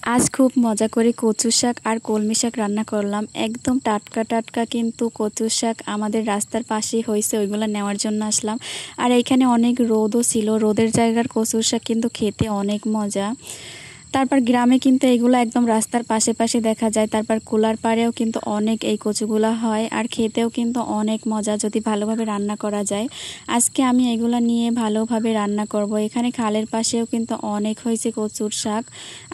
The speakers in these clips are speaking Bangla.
आज खूब मजा करे कचु शाक और कलमी शाक रान्ना करलाम। एकदम टाटका टाटका किन्तु कचु शाक आमादेर रास्तार पाशेई हयेछे, ओइगुलो नेওয়ার জন্য আসলাম। আর एखाने अनेक रोदो छिलो, रोदेर जायगार कचु शाक किन्तु खेते अनेक मजा। तारपर ग्रामे किन्तु एगुलो एकदम रास्तार पाशे पाशे देखा जाय। तारपर कुलार पाड़ेও किन्तु अनेक এই কচুগুলা হয় আর খেতেও কিন্তু অনেক মজা যদি ভালোভাবে রান্না করা যায়। আজকে আমি এগুলা নিয়ে ভালোভাবে রান্না করব। এখানে খালের পাশেও কিন্তু অনেক হয়েছে কচুর শাক।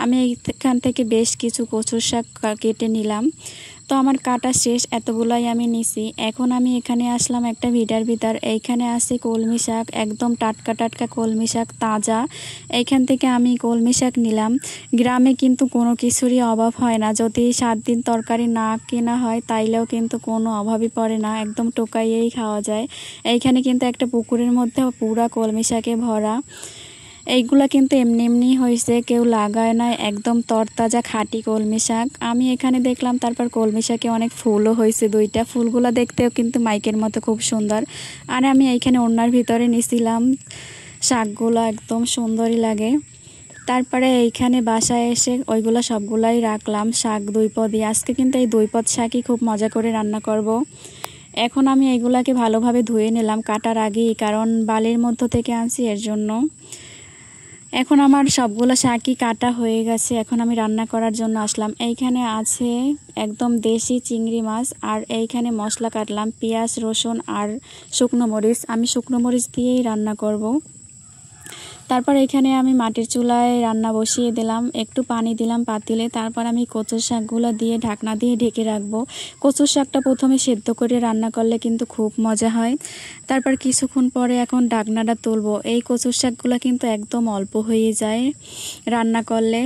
আমি এখান থেকে বেশ কিছু কচুর শাক কেটে নিলাম। তো আমার কাটা শেষ, এতগুলাই আমি নিছি। এখন আমি এখানে আসলাম একটা ভিটার ভিতর। এইখানে আছে কলমি শাক, একদম টাটকা টাটকা কলমি শাক, তাজা। এইখান থেকে আমি কলমি শাক নিলাম। গ্রামে কিন্তু কোনো কিছুরই অভাব হয় না, যদি 7 দিন তরকারি না কেনা হয় তাইলেও কিন্তু কোনো অভাবই পড়ে না, একদম টোকাইয়েই খাওয়া যায়। এইখানে কিন্তু একটা পুকুরের মধ্যে পুরা কলমি শাকে ভরা। এইগুলা কিন্তু এমনি এমনি হয়েছে, কেউ লাগায় না, একদম তরতাজা খাঁটি কলমি শাক। আমি এখানে দেখলাম তারপর কলমি শাকে অনেক ফুলও হয়েছে, 2টা ফুলগুলা দেখতেও কিন্তু মাইকের মতো খুব সুন্দর। আর আমি এইখানে ওড়নার ভিতরে নিছিলাম শাকগুলো, একদম সুন্দরই লাগে। তারপরে এইখানে বাসায় এসে ওইগুলো সবগুলাই রাখলাম শাক 2 পদই। আজকে কিন্তু এই 2 পদ শাকই খুব মজা করে রান্না করব। এখন আমি এইগুলাকে ভালোভাবে ধুয়ে নিলাম কাটার আগেই, কারণ বালির মধ্য থেকে আনছি এর জন্য। এখন আমার সবগুলো শাকই কাটা হয়ে গেছে, এখন আমি রান্না করার জন্য আসলাম। এইখানে আছে একদম দেশি চিংড়ি মাছ, আর এইখানে মশলা কাটলাম পেঁয়াজ রসুন আর শুকনো মরিচ। আমি শুকনো মরিচ দিয়েই রান্না করব। তারপর এখানে আমি মাটির চুলায় রান্না বসিয়ে দিলাম, একটু পানি দিলাম পাতিলে। তারপর আমি কচুর শাকগুলো দিয়ে ঢাকনা দিয়ে ঢেকে রাখবো। কচুর শাকটা প্রথমে সেদ্ধ করে রান্না করলে কিন্তু খুব মজা হয়। তারপর কিছুক্ষণ পরে এখন ঢাকনাটা তুলবো। এই কচুর শাকগুলো কিন্তু একদম অল্প হয়ে যায় রান্না করলে।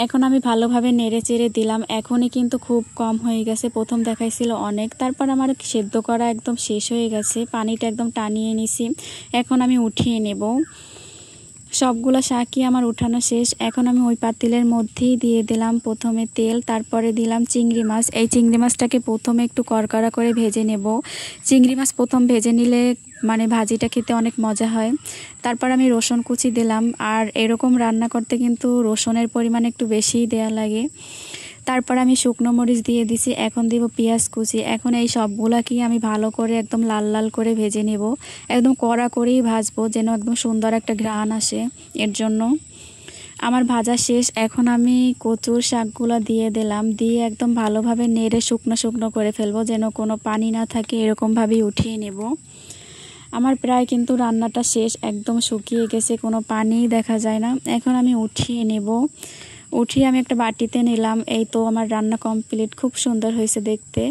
এখন আমি ভালোভাবে নেড়ে চেড়ে দিলাম, এখনই কিন্তু খুব কম হয়ে গেছে, প্রথম দেখাইছিল অনেক। তারপর আমার সেদ্ধ করা একদম শেষ হয়ে গেছে, পানিটা একদম টানিয়ে নিছি। এখন আমি উঠিয়ে নেব। সবগুলো শাকই আমার উঠানো শেষ। এখন আমি ওই পাতিলের মধ্যেই দিয়ে দিলাম প্রথমে তেল, তারপরে দিলাম চিংড়ি মাছ। এই চিংড়ি মাছটাকে প্রথমে একটু কড়কড়া করে ভেজে নেব। চিংড়ি মাছ প্রথম ভেজে নিলে মানে ভাজিটা খেতে অনেক মজা হয়। তারপর আমি রসুন কুচি দিলাম, আর এরকম রান্না করতে কিন্তু রসুনের পরিমাণ একটু বেশিই দেওয়া লাগে। তারপর আমি শুকনো মরিচ দিয়ে দিছি, এখন দিব পেঁয়াজ কুচি। এখন এই সবগুলাকেই আমি ভালো করে একদম লাল লাল করে ভেজে নেব, একদম কড়া করেই ভাজবো যেন একদম সুন্দর একটা ঘ্রাণ আসে, এর জন্য। আমার ভাজা শেষ, এখন আমি কচুর শাকগুলো দিয়ে দিলাম, দিয়ে একদম ভালোভাবে নেড়ে শুকনো শুকনো করে ফেলবো, যেন কোনো পানি না থাকে, এরকমভাবেই উঠিয়ে নেব। আমার প্রায় কিন্তু রান্নাটা শেষ, একদম শুকিয়ে গেছে, কোনো পানিই দেখা যায় না। এখন আমি উঠিয়ে নেব। উঠিয়ে আমি একটা বাটিতে নিলাম। এই তো আমার রান্না কমপ্লিট, খুব সুন্দর হয়েছে দেখতে।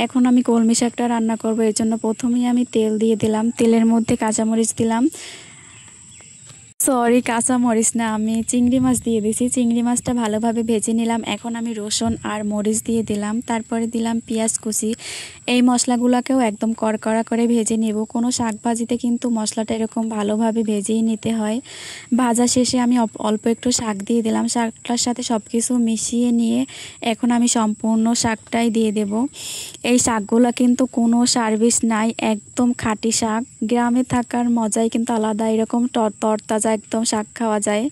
এখন আমি কলমি শাকটা রান্না করব, এর জন্য প্রথমেই আমি তেল দিয়ে দিলাম। তেলের মধ্যে কাঁচামরিচ দিলাম, সরি কাঁচামরিচ না, আমি চিংড়ি মাছ দিয়ে দিছি। চিংড়ি মাছটা ভালোভাবে ভেজে নিলাম। এখন আমি রসুন আর মরিচ দিয়ে দিলাম, তারপরে দিলাম পেঁয়াজ কুচি। এই মশলাগুলোকেও একদম কড়কড়া করে ভেজে নেব। কোনো শাক ভাজিতে কিন্তু মশলাটা এরকম ভালোভাবে ভেজেই নিতে হয়। ভাজা শেষে আমি অল্প একটু শাক দিয়ে দিলাম, শাকটার সাথে সব কিছু মিশিয়ে নিয়ে এখন আমি সম্পূর্ণ শাকটাই দিয়ে দেব। এই শাকগুলো কিন্তু কোনো সার্ভিস নাই, একদম খাঁটি শাক। গ্রামে থাকার মজাই কিন্তু আলাদা, এরকম তরতাজা একদম শাক খাওয়া যায়।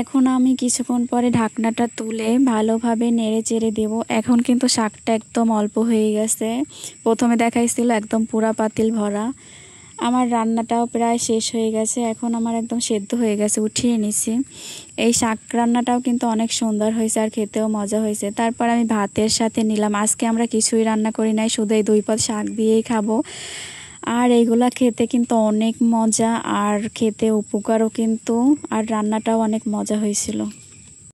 এখন আমি কিছুক্ষণ পরে ঢাকনাটা তুলে ভালোভাবে নেড়ে চেড়ে দেব। এখন কিন্তু শাকটা একদম অল্প হয়ে গেছে, প্রথমে দেখাইছিল একদম পুরা পাতিল ভরা। আমার রান্নাটাও প্রায় শেষ হয়ে গেছে, এখন আমার একদম সেদ্ধ হয়ে গেছে, উঠিয়ে নিছি। এই শাক রান্নাটাও কিন্তু অনেক সুন্দর হয়েছে আর খেতেও মজা হয়েছে। তারপর আমি ভাতের সাথে নিলাম। আজকে আমরা কিছুই রান্না করি নাই, শুধু এই 2 পদ শাক দিয়েই খাবো। আর এইগুলা খেতে কিন্তু অনেক মজা, আর খেতে উপকারও কিন্তু, আর রান্নাটাও অনেক মজা হয়েছিল।